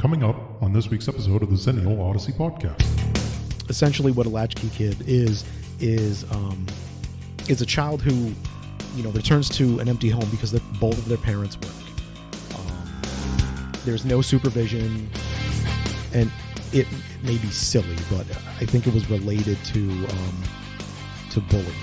coming up on this week's episode of the Xennial Odyssey podcast. Essentially what a Latchkey Kid is a child who, returns to an empty home because both of their parents work. There's no supervision, and it may be silly, but I think it was related to bullying.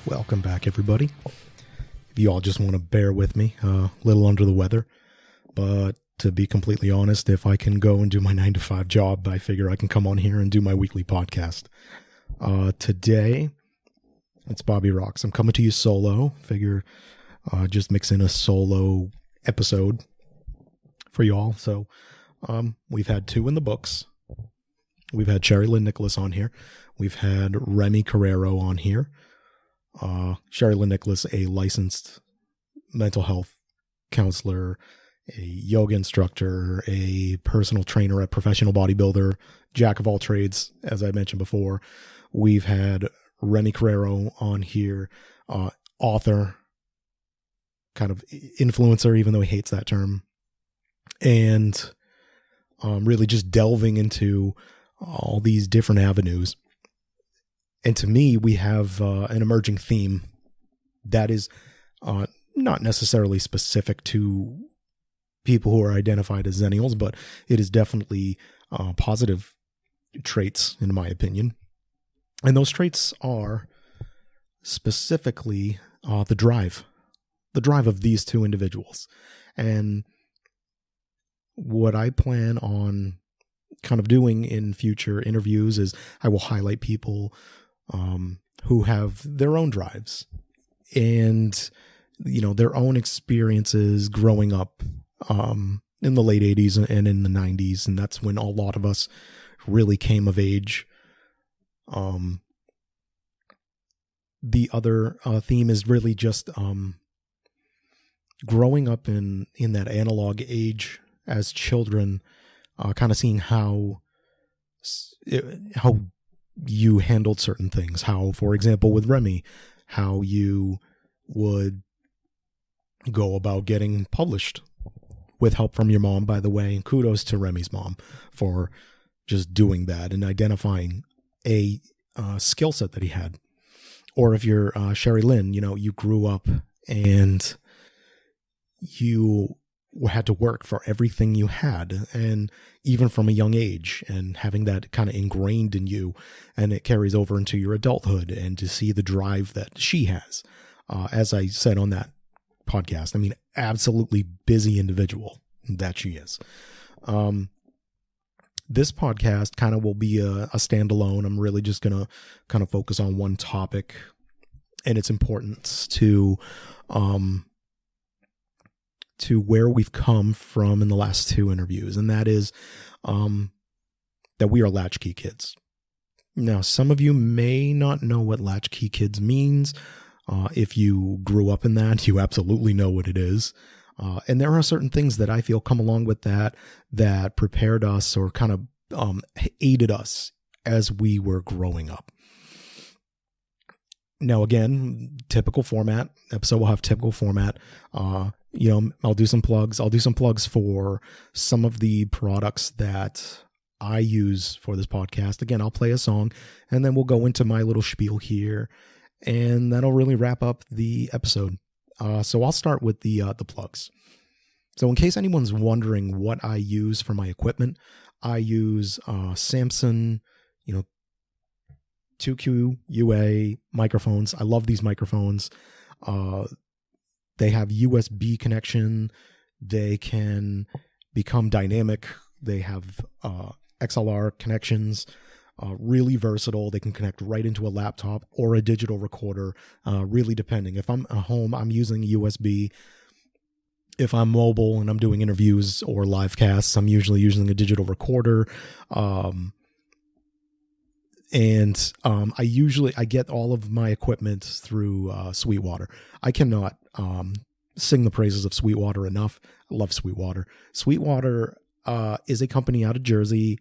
Welcome back, everybody. If you all just want to bear with me, a little under the weather, but to be completely honest, if I can go and do my 9-to-5 job, I figure I can come on here and do my weekly podcast. Today, it's Bobby Rocks. I'm coming to you solo. Figure just mix in a solo episode for y'all. So we've had 2 in the books. We've had Sherry Lynn Nicholas on here. We've had Remy Carrero on here. Sherry Lynn Nicholas, a licensed mental health counselor, a yoga instructor, a personal trainer, a professional bodybuilder, jack of all trades, as I mentioned before. We've had Remy Carrero on here, author, kind of influencer, even though he hates that term, and really just delving into all these different avenues. And to me, we have an emerging theme that is not necessarily specific to people who are identified as Xennials, but it is definitely positive traits, in my opinion. And those traits are specifically the drive of these 2 individuals. And what I plan on kind of doing in future interviews is I will highlight people who have their own drives and, their own experiences growing up in the late 80s and in the 90s. And that's when a lot of us really came of age. The other theme is really just growing up in that analog age as children, kind of seeing how you handled certain things. How, for example, with Remy, how you would go about getting published with help from your mom, by the way, and kudos to Remy's mom for just doing that and identifying a skill set that he had. Or if you're Sherry Lynn, you grew up and you had to work for everything you had, and even from a young age, and having that kind of ingrained in you, and it carries over into your adulthood, and to see the drive that she has. As I said on that podcast, absolutely busy individual that she is. This podcast kind of will be a standalone. I'm really just going to kind of focus on one topic and its importance to where we've come from in the last 2 interviews, and that is that we are Latchkey Kids. Now, some of you may not know what Latchkey Kids means. If you grew up in that, you absolutely know what it is. And there are certain things that I feel come along with that prepared us or kind of aided us as we were growing up. Now, again, typical format. Episode will have typical format. I'll do some plugs. I'll do some plugs for some of the products that I use for this podcast. Again, I'll play a song, and then we'll go into my little spiel here, and that'll really wrap up the episode. So I'll start with the plugs. So in case anyone's wondering what I use for my equipment, I use Samson, 2Q UA microphones. I love these microphones. They have USB connection. They can become dynamic. They have XLR connections. Really versatile. They can connect right into a laptop or a digital recorder, really depending. If I'm at home, I'm using USB. If I'm mobile and I'm doing interviews or live casts, I'm usually using a digital recorder. And I get all of my equipment through Sweetwater. I cannot sing the praises of Sweetwater enough. I love Sweetwater. Sweetwater is a company out of Jersey.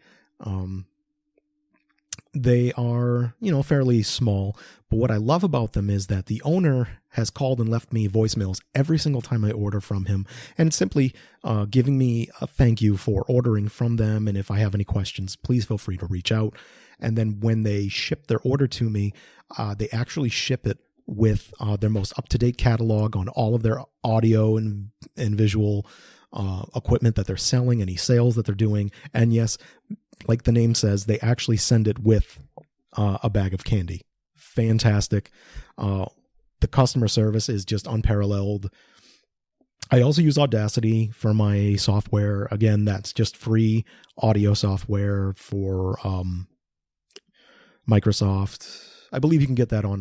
They are, fairly small, but what I love about them is that the owner has called and left me voicemails every single time I order from him, and simply giving me a thank you for ordering from them. And if I have any questions, please feel free to reach out. And then when they ship their order to me, they actually ship it with their most up-to-date catalog on all of their audio and visual equipment that they're selling, any sales that they're doing. And yes, like the name says, they actually send it with a bag of candy. Fantastic. The customer service is just unparalleled. I also use Audacity for my software. Again, that's just free audio software for Microsoft. I believe you can get that on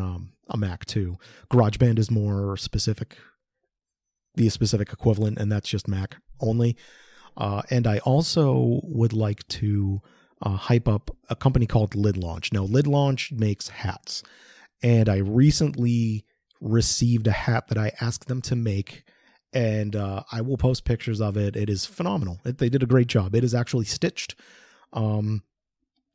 a Mac too. GarageBand is more specific, the specific equivalent, and that's just Mac only. And I also would like to hype up a company called Lid Launch. Now, Lid Launch makes hats, and I recently received a hat that I asked them to make, and I will post pictures of it. It is phenomenal. They did a great job. It is actually stitched.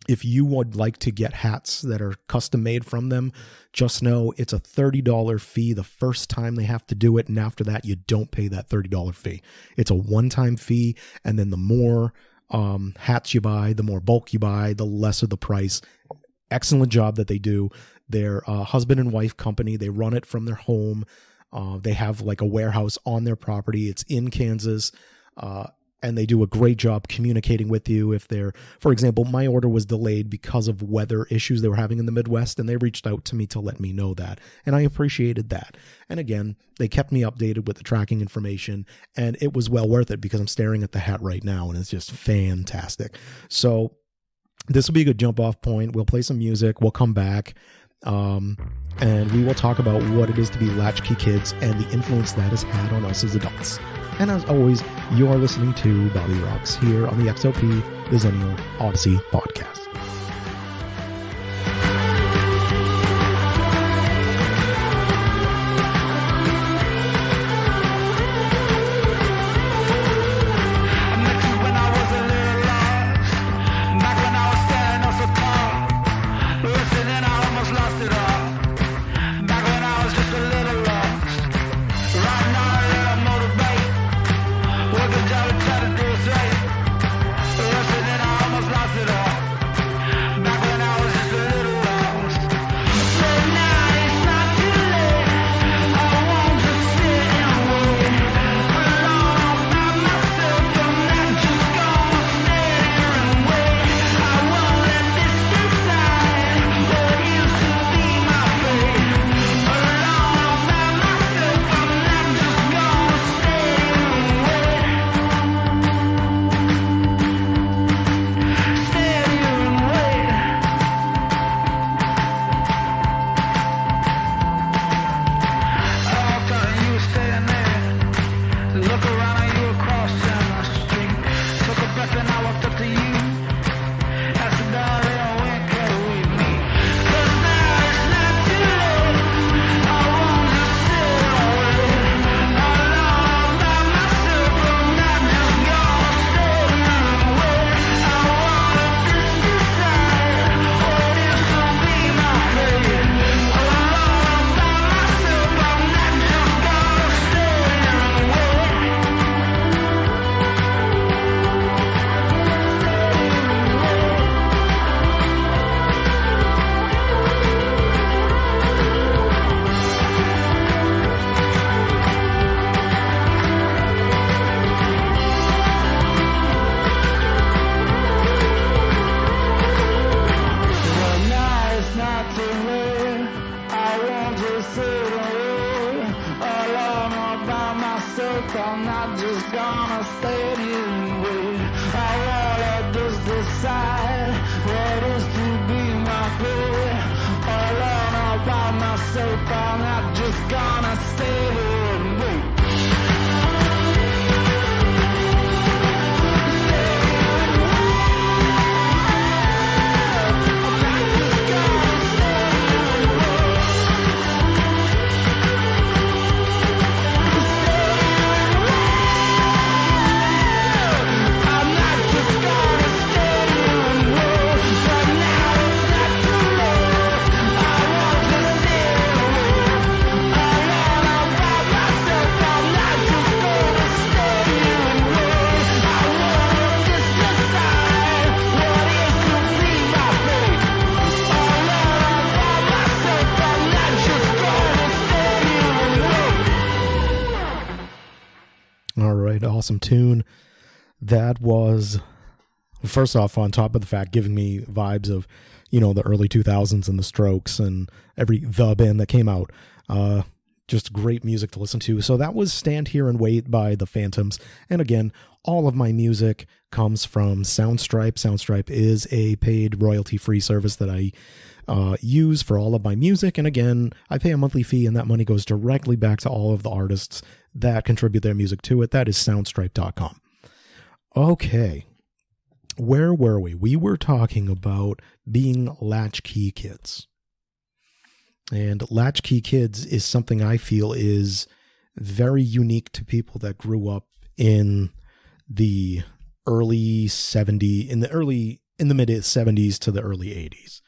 If you would like to get hats that are custom made from them, just know it's a $30 fee the first time they have to do it. And after that, you don't pay that $30 fee. It's a one-time fee. And then the more hats you buy, the more bulk you buy, the lesser the price. Excellent job that they do. They're a husband and wife company. They run it from their home. They have like a warehouse on their property. It's in Kansas. And they do a great job communicating with you. If they're, for example, my order was delayed because of weather issues they were having in the Midwest, and they reached out to me to let me know that. And I appreciated that. And again, they kept me updated with the tracking information, and it was well worth it because I'm staring at the hat right now, and it's just fantastic. So this will be a good jump off point. We'll play some music. We'll come back. And we will talk about what it is to be Latchkey Kids and the influence that has had on us as adults. And as always, you are listening to Bobby Rocks here on the XOP, the Xennial Odyssey podcast. awesome tune. That was, first off, on top of the fact, giving me vibes of, the early 2000s and the Strokes and the band that came out. Just great music to listen to. So that was Stand Here and Wait by the Phantoms. And again, all of my music comes from Soundstripe. Soundstripe is a paid royalty-free service that I use for all of my music. And again, I pay a monthly fee, and that money goes directly back to all of the artists that contribute their music to it. That is soundstripe.com. Okay. Where were we? We were talking about being Latchkey Kids. And Latchkey Kids is something I feel is very unique to people that grew up in the early 70s, in the mid 70s to the early 80s.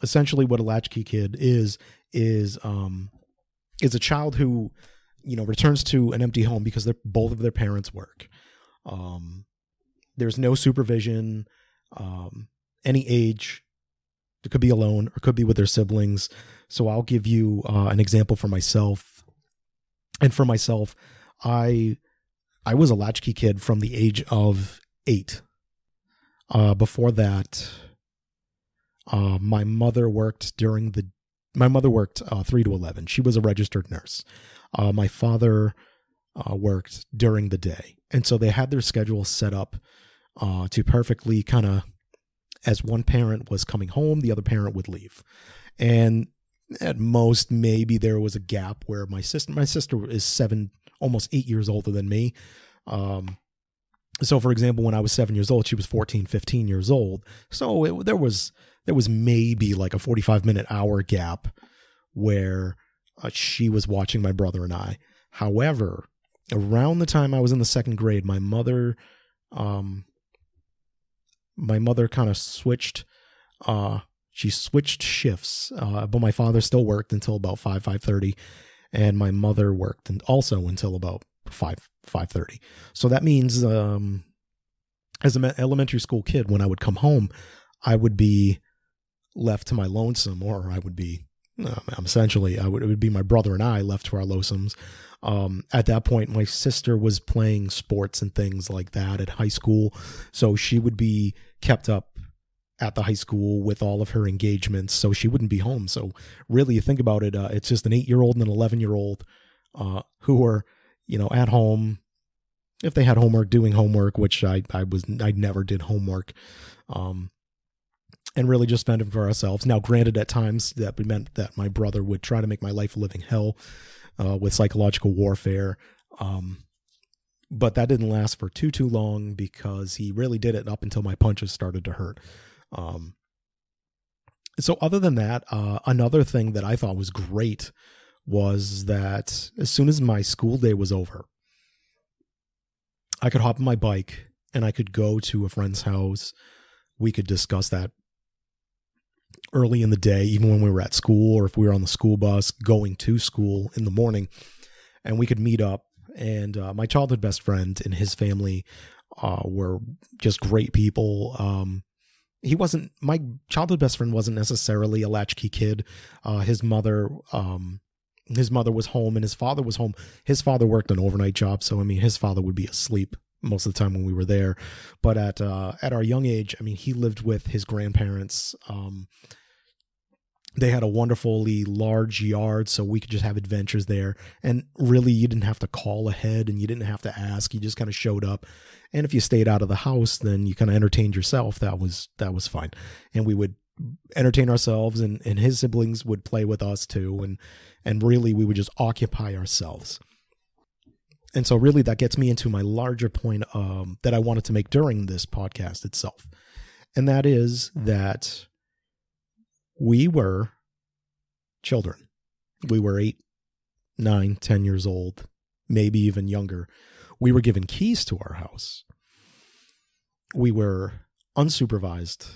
Essentially what a Latchkey Kid is a child who, returns to an empty home because both of their parents work. There's no supervision, any age. It could be alone or could be with their siblings. So I'll give you an example for myself. And for myself, I was a Latchkey Kid from the age of 8. Before that, my mother worked 3 to 11. She was a registered nurse. My father worked during the day. And so they had their schedule set up to perfectly kind of, as one parent was coming home, the other parent would leave. And at most, maybe there was a gap where my sister is almost 8 years older than me. So for example, when I was 7 years old, she was 14, 15 years old. So there was maybe like a 45-minute hour gap where she was watching my brother and I. However, around the time I was in the 2nd grade, my mother kind of switched. She switched shifts, but my father still worked until about 5:30, and my mother worked also until about 5:30. So that means, as an elementary school kid, when I would come home, I would be left to my lonesome, or I would be, it would be my brother and I left to our lonesomes. At that point, my sister was playing sports and things like that at high school. So she would be kept up at the high school with all of her engagements. So she wouldn't be home. So really, you think about it, it's just an 8-year-old and an 11-year-old, who were, at home. If they had homework, doing homework, which I never did homework. And really just fending for ourselves. Now, granted, at times that meant that my brother would try to make my life a living hell with psychological warfare. But that didn't last for too long, because he really did it up until my punches started to hurt. So other than that, another thing that I thought was great was that as soon as my school day was over, I could hop on my bike and I could go to a friend's house. We could discuss that early in the day, even when we were at school, or if we were on the school bus going to school in the morning, and we could meet up. And my childhood best friend and his family were just great people. My childhood best friend wasn't necessarily a latchkey kid. His mother was home and his father was home. His father worked an overnight job, so his father would be asleep most of the time when we were there. But at our young age, he lived with his grandparents. They had a wonderfully large yard, so we could just have adventures there. And really, you didn't have to call ahead and you didn't have to ask. You just kind of showed up. And if you stayed out of the house, then you kind of entertained yourself. That was fine. And we would entertain ourselves, and his siblings would play with us too. And really, we would just occupy ourselves. And so really, that gets me into my larger point that I wanted to make during this podcast itself. And that is that we were children. We were 8, 9, 10 years old, maybe even younger. We were given keys to our house. We were unsupervised.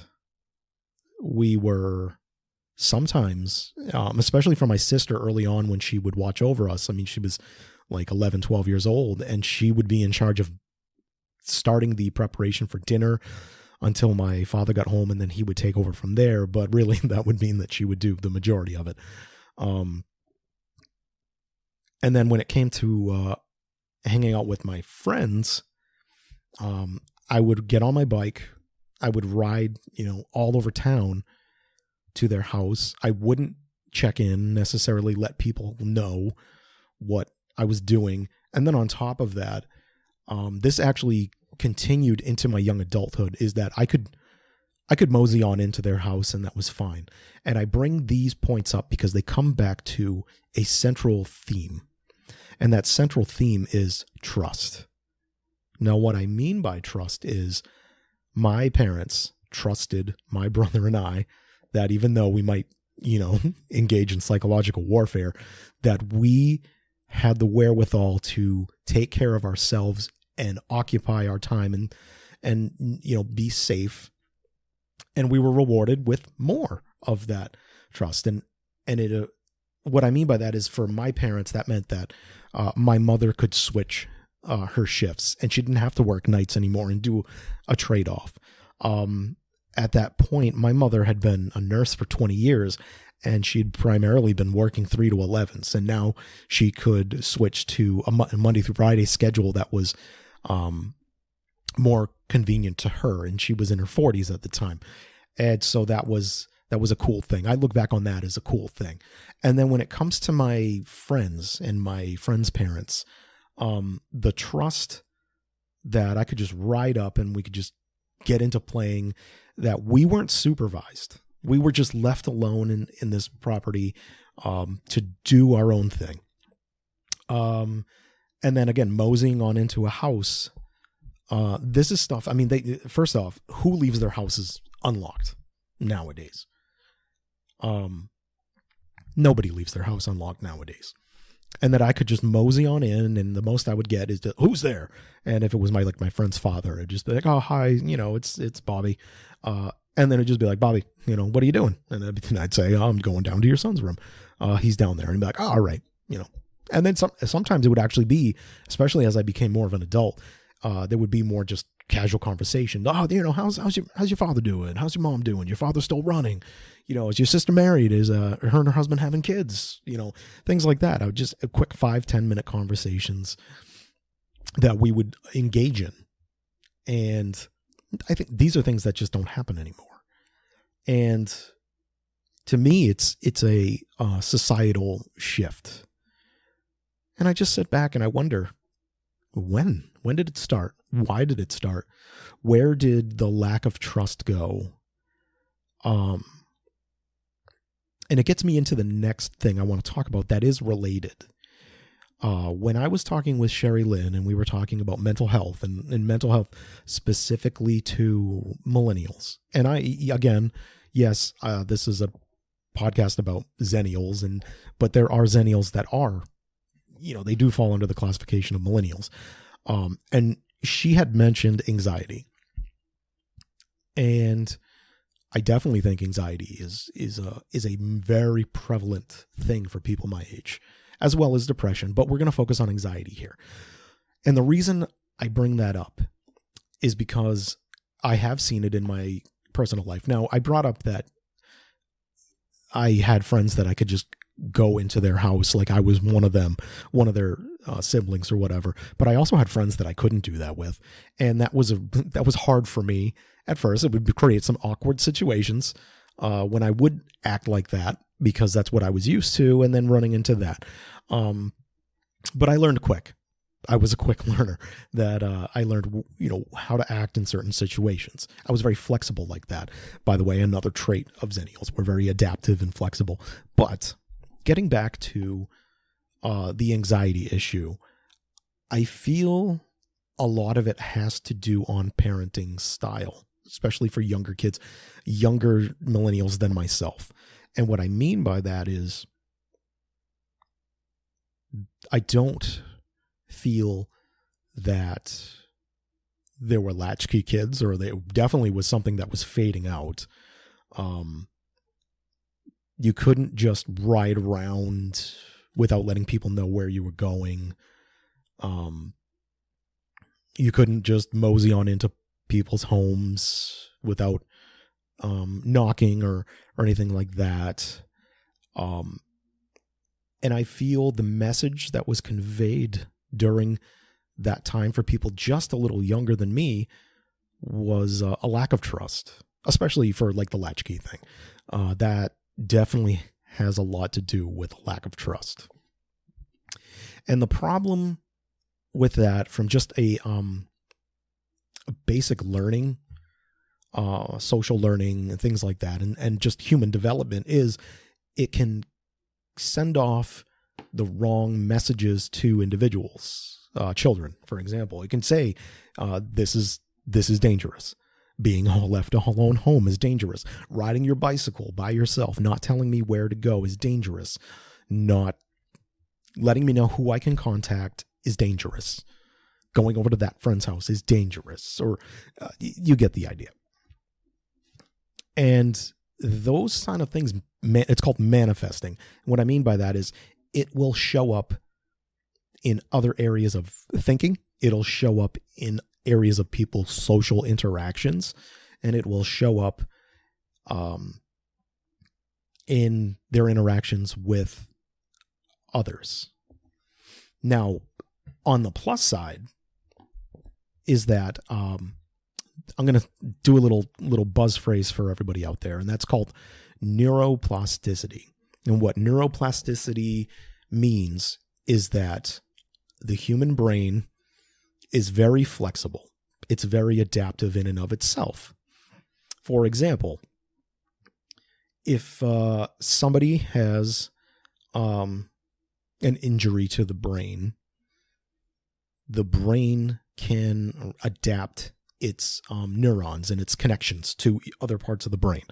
We were sometimes, especially for my sister early on when she would watch over us. She was like 11, 12 years old, and she would be in charge of starting the preparation for dinner until my father got home, and then he would take over from there. But really, that would mean that she would do the majority of it. And then when it came to hanging out with my friends, I would get on my bike. I would ride, all over town to their house. I wouldn't check in, necessarily let people know what I was doing. And then on top of that, this actually continued into my young adulthood, is that I could mosey on into their house and that was fine. And I bring these points up because they come back to a central theme. And that central theme is trust. Now, what I mean by trust is my parents trusted my brother and I that even though we might, engage in psychological warfare, that we had the wherewithal to take care of ourselves and occupy our time and be safe. And we were rewarded with more of that trust. And it, what I mean by that is, for my parents, that meant that my mother could switch her shifts and she didn't have to work nights anymore and do a trade-off. At that point, my mother had been a nurse for 20 years and she'd primarily been working 3 to 11s. And now she could switch to a Monday through Friday schedule that was more convenient to her. And she was in her 40s at the time. And so that was a cool thing. I look back on that as a cool thing. And then when it comes to my friends and my friends' parents, the trust that I could just ride up and we could just get into playing, that we weren't supervised. We were just left alone in this property to do our own thing. And then again, moseying on into a house. This is stuff. I mean, first off, who leaves their houses unlocked nowadays? Nobody leaves their house unlocked nowadays. And that I could just mosey on in, and the most I would get is who's there? And if it was my friend's father, it'd just be like, oh, hi, it's Bobby. And then it'd just be like, Bobby, what are you doing? And I'd say, oh, I'm going down to your son's room. He's down there. And he'd be like, oh, all right, And then sometimes it would actually be, especially as I became more of an adult, there would be more just casual conversation. Oh, how's your father doing? How's your mom doing? Your father's still running? Is your sister married? Is her and her husband having kids? Things like that. I would just quick 5-10 minute conversations that we would engage in. And I think these are things that just don't happen anymore. And to me, it's a societal shift. And I just sit back and I wonder, when did it start? Why did it start? Where did the lack of trust go? And it gets me into the next thing I want to talk about that is related. When I was talking with Sherry Lynn and we were talking about mental health and mental health specifically to millennials. And this is a podcast about Xennials, but there are Xennials that are, they do fall under the classification of millennials. And she had mentioned anxiety. And I definitely think anxiety is a very prevalent thing for people my age, as well as depression, but we're going to focus on anxiety here. And the reason I bring that up is because I have seen it in my personal life. Now, I brought up that I had friends that I could just go into their house like I was one of them, one of their siblings or whatever. But I also had friends that I couldn't do that with. And that was hard for me at first. It would create some awkward situations when I would act like that, because that's what I was used to, and then running into that. But I learned quick. I was a quick learner that I learned, how to act in certain situations. I was very flexible like that. By the way, another trait of Xennials. We're very adaptive and flexible. But getting back to the anxiety issue, I feel a lot of it has to do on parenting style, especially for younger kids, younger millennials than myself. And what I mean by that is I don't feel that there were Latchkey Kids, or there definitely was something that was fading out. You couldn't just ride around without letting people know where you were going. You couldn't just mosey on into people's homes without knocking or anything like that. And I feel the message that was conveyed during that time for people just a little younger than me was a lack of trust, especially for like the latchkey thing. That definitely has a lot to do with lack of trust. And the problem with that, from just a basic learning, social learning and things like that, and just human development, is it can send off the wrong messages to individuals, children, for example. It can say, this is dangerous. Being left alone home is dangerous. Riding your bicycle by yourself, not telling me where to go, is dangerous. Not letting me know who I can contact is dangerous. Going over to that friend's house is dangerous. Or you get the idea. And those kind of things, it's called manifesting. What I mean by that is it will show up in other areas of thinking. It'll show up in areas of people's social interactions, and it will show up in their interactions with others. Now, on the plus side is that I'm going to do a little buzz phrase for everybody out there, and that's called neuroplasticity. And what neuroplasticity means is that the human brain is very flexible. It's very adaptive in and of itself. For example, if somebody has an injury to the brain can adapt its neurons and its connections to other parts of the brain.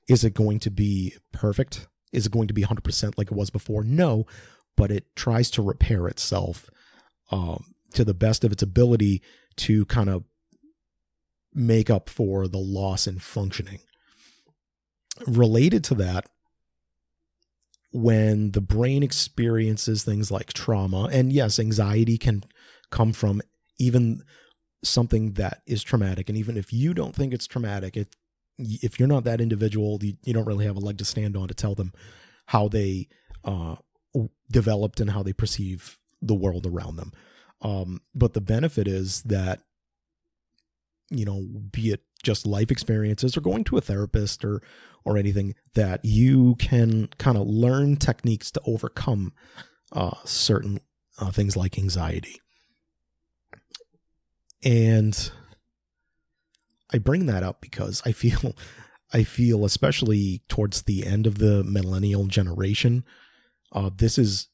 Is it going to be perfect? Is it going to be 100% like it was before? No, but it tries to repair itself to the best of its ability to kind of make up for the loss in functioning. Related to that, when the brain experiences things like trauma, and yes, anxiety can come from even something that is traumatic. And even if you don't think it's traumatic, if you're not that individual, you don't really have a leg to stand on to tell them how they developed and how they perceive the world around them. But the benefit is that, be it just life experiences or going to a therapist or anything, that you can kind of learn techniques to overcome certain things like anxiety. And I bring that up because I feel especially towards the end of the millennial generation, this is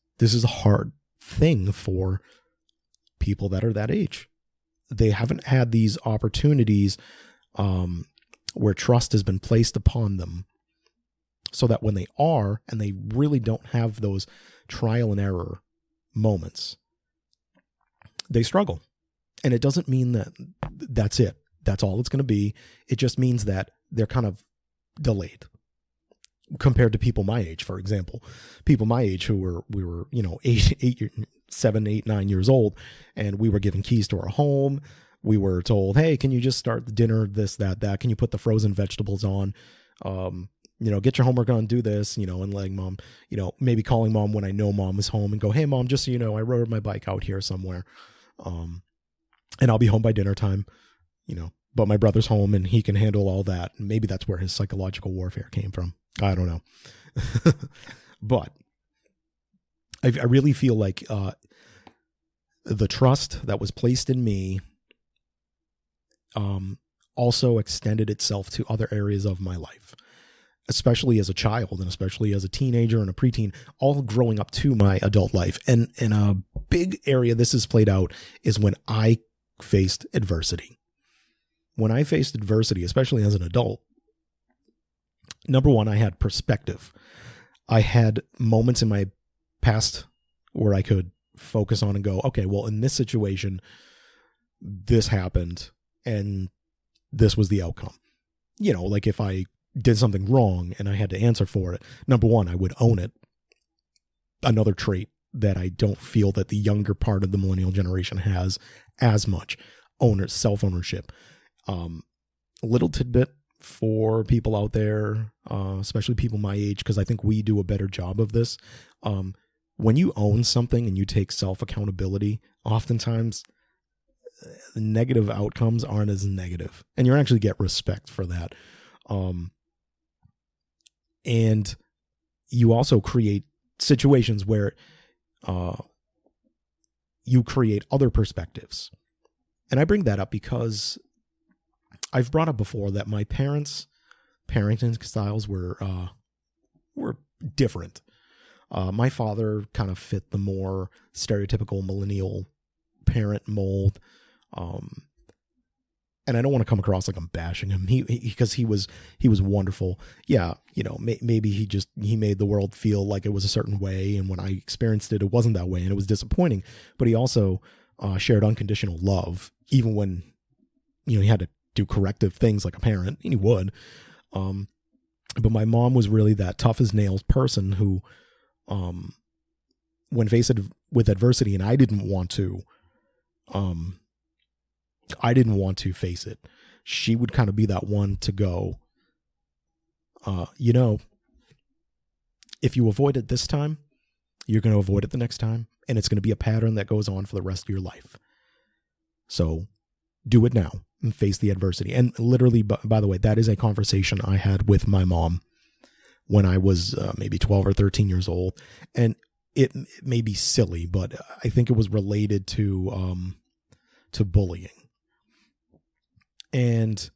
a hard thing for people that are that age. They haven't had these opportunities where trust has been placed upon them, so that when they are, and they really don't have those trial and error moments, they struggle. And it doesn't mean that that's it. That's all it's going to be. It just means that they're kind of delayed compared to people my age, for example. People my age we were 7, 8, 9 years old, and we were given keys to our home. We were told, hey, can you just start the dinner, this, that, can you put the frozen vegetables on? Get your homework on, do this, and letting mom, maybe calling mom when I know mom is home and go, hey mom, just so you know, I rode my bike out here somewhere. And I'll be home by dinner time, but my brother's home and he can handle all that. And maybe that's where his psychological warfare came from. I don't know. But I really feel like the trust that was placed in me also extended itself to other areas of my life, especially as a child and especially as a teenager and a preteen, all growing up to my adult life. And a big area this is played out is when I faced adversity. When I faced adversity, especially as an adult, number one, I had perspective. I had moments in my past where I could focus on and go, okay, well, in this situation, this happened and this was the outcome. Like if I did something wrong and I had to answer for it, number one, I would own it. Another trait that I don't feel that the younger part of the millennial generation has as much, self-ownership. A little tidbit for people out there, especially people my age, because I think we do a better job of this. when you own something and you take self-accountability, oftentimes the negative outcomes aren't as negative, and you actually get respect for that. And you also create situations where you create other perspectives. And I bring that up because I've brought up before that my parents' parenting styles were different. My father kind of fit the more stereotypical millennial parent mold. And I don't want to come across like I'm bashing him. Because he was wonderful. Yeah, maybe he made the world feel like it was a certain way, and when I experienced it, it wasn't that way, and it was disappointing. But he also shared unconditional love, even when he had to do corrective things like a parent, and he would. But my mom was really that tough as nails person who, when faced with adversity, and I didn't want to face it, she would kind of be that one to go, if you avoid it this time, you're going to avoid it the next time, and it's going to be a pattern that goes on for the rest of your life. So do it now and face the adversity. And literally, by the way, that is a conversation I had with my mom when I was maybe 12 or 13 years old. And it may be silly, but I think it was related to bullying. And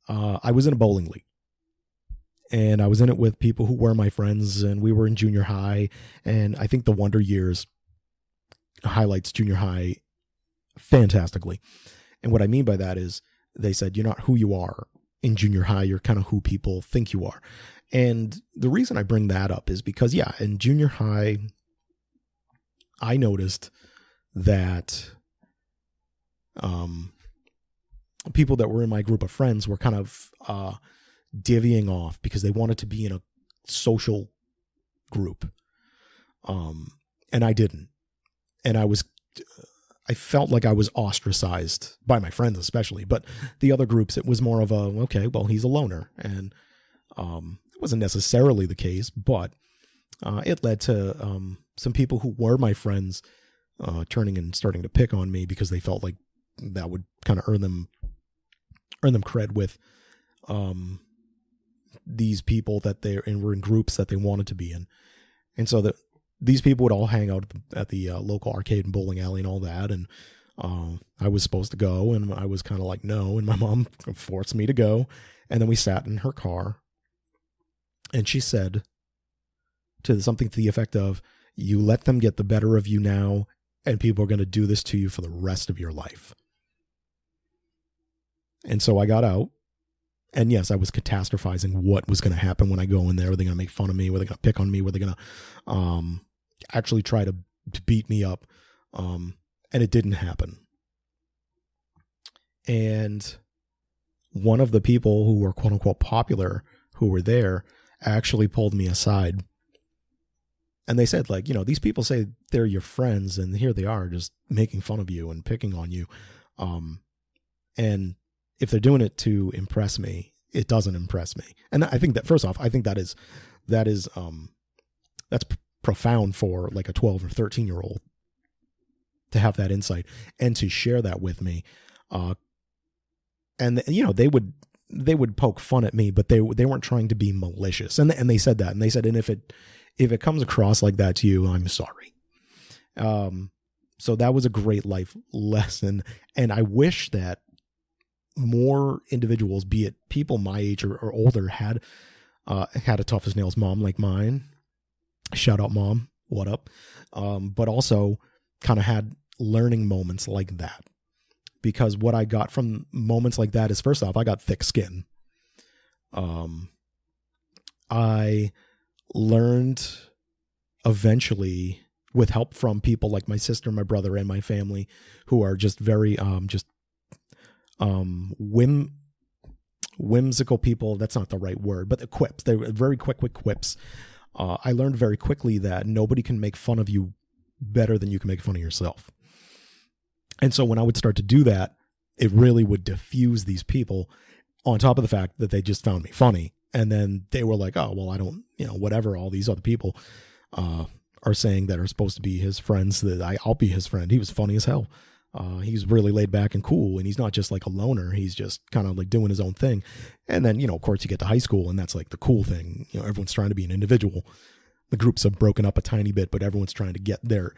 I was in a bowling league, and I was in it with people who were my friends, and we were in junior high. And I think the Wonder Years highlights junior high fantastically. And what I mean by that is they said, you're not who you are in junior high. You're kind of who people think you are. And the reason I bring that up is because, in junior high, I noticed that people that were in my group of friends were kind of divvying off because they wanted to be in a social group. And I didn't. And I felt like I was ostracized by my friends, especially, but the other groups, it was more of okay, well, he's a loner. And it wasn't necessarily the case, but it led to some people who were my friends turning and starting to pick on me because they felt like that would kind of earn them cred with these people that were in groups that they wanted to be in. And so these people would all hang out at the local arcade and bowling alley and all that. And I was supposed to go, and I was kind of like, no. And my mom forced me to go. And then we sat in her car, and she said something to the effect of, you let them get the better of you now, and people are going to do this to you for the rest of your life. And so I got out, and yes, I was catastrophizing what was going to happen when I go in there. Were they going to make fun of me? Were they going to pick on me? Were they going to actually try to beat me up? And it didn't happen. And one of the people who were quote unquote popular who were there actually pulled me aside. And they said, like, these people say they're your friends, and here they are just making fun of you and picking on you. And if they're doing it to impress me, it doesn't impress me. And I think that, first off, I think that's profound for like a 12 or 13 year old to have that insight and to share that with me. And they would poke fun at me, but they weren't trying to be malicious. And they said that, and they said, and if it comes across like that to you, I'm sorry. So that was a great life lesson. And I wish that more individuals, be it people my age or older, had a tough as nails mom like mine. Shout out, Mom. What up? But also kind of had learning moments like that. Because what I got from moments like that is, first off, I got thick skin. I learned eventually, with help from people like my sister, my brother, and my family, who are just very whimsical people. That's not the right word, but the quips. They were very quick with quips. I learned very quickly that nobody can make fun of you better than you can make fun of yourself. And so when I would start to do that, it really would diffuse these people, on top of the fact that they just found me funny. And then they were like, oh, well, I don't, whatever, all these other people, are saying that are supposed to be his friends that I'll be his friend. He was funny as hell. He's really laid back and cool, and he's not just like a loner. He's just kind of like doing his own thing. And then, of course, you get to high school, and that's like the cool thing. Everyone's trying to be an individual. The groups have broken up a tiny bit, but everyone's trying to get their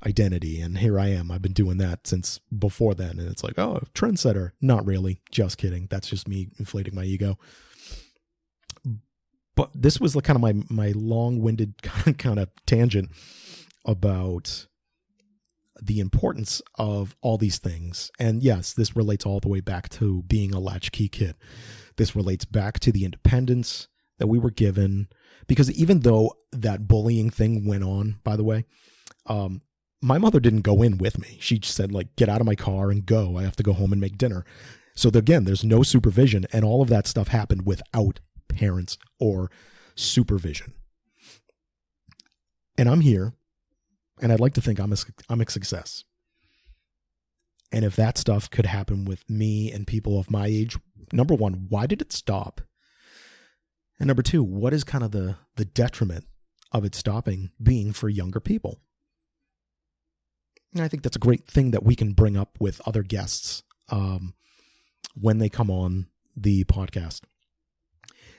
identity. And here I am. I've been doing that since before then. And it's like, oh, trendsetter. Not really. Just kidding. That's just me inflating my ego. But this was like kind of my long-winded kind of tangent about the importance of all these things. And yes, this relates all the way back to being a latchkey kid. This relates back to the independence that we were given. Because even though that bullying thing went on, by the way, my mother didn't go in with me. She just said, like, get out of my car and go. I have to go home and make dinner. So again, there's no supervision, and all of that stuff happened without parents or supervision. And I'm here, and I'd like to think I'm a success. And if that stuff could happen with me and people of my age, number one, why did it stop? And number two, what is kind of the detriment of it stopping being for younger people? And I think that's a great thing that we can bring up with other guests when they come on the podcast.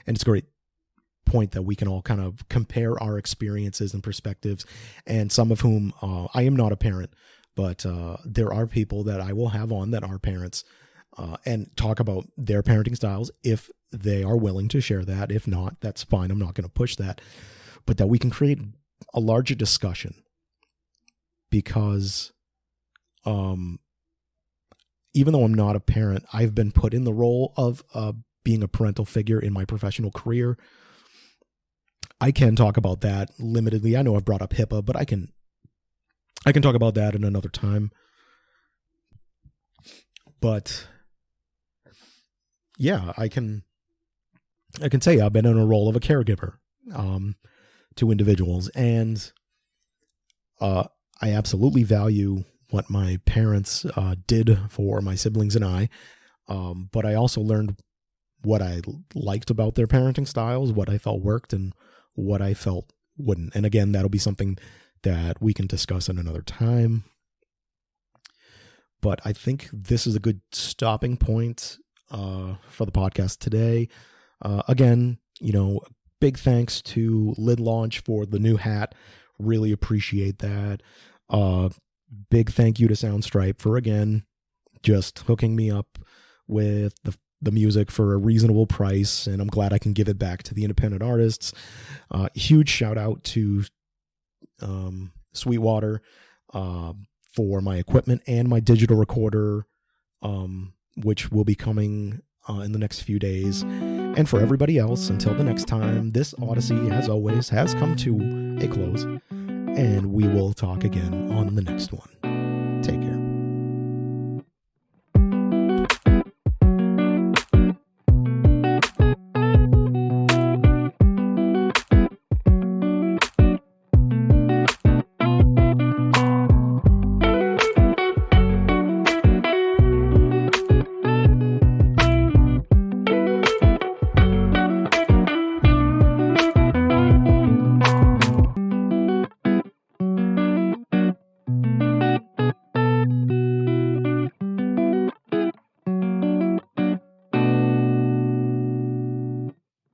And it's a great point that we can all kind of compare our experiences and perspectives, and some of whom I am not a parent, but there are people that I will have on that are parents and talk about their parenting styles if they are willing to share that. If not, that's fine. I'm not going to push that, but that we can create a larger discussion, because even though I'm not a parent, I've been put in the role of being a parental figure in my professional career. I can talk about that limitedly. I know I've brought up HIPAA, but I can talk about that in another time. But yeah, I can say I've been in a role of a caregiver to individuals, and I absolutely value what my parents did for my siblings and I, but I also learned what I liked about their parenting styles, what I felt worked, and what I felt wouldn't. And again, that'll be something that we can discuss at another time. But I think this is a good stopping point for the podcast today. Again, big thanks to Lid Launch for the new hat. Really appreciate that. Big thank you to Soundstripe for, again, just hooking me up with the music for a reasonable price, and I'm glad I can give it back to the independent artists. Huge shout out to Sweetwater for my equipment and my digital recorder, which will be coming in the next few days. And for everybody else, until the next time, this Odyssey, as always, has come to a close, and we will talk again on the next one.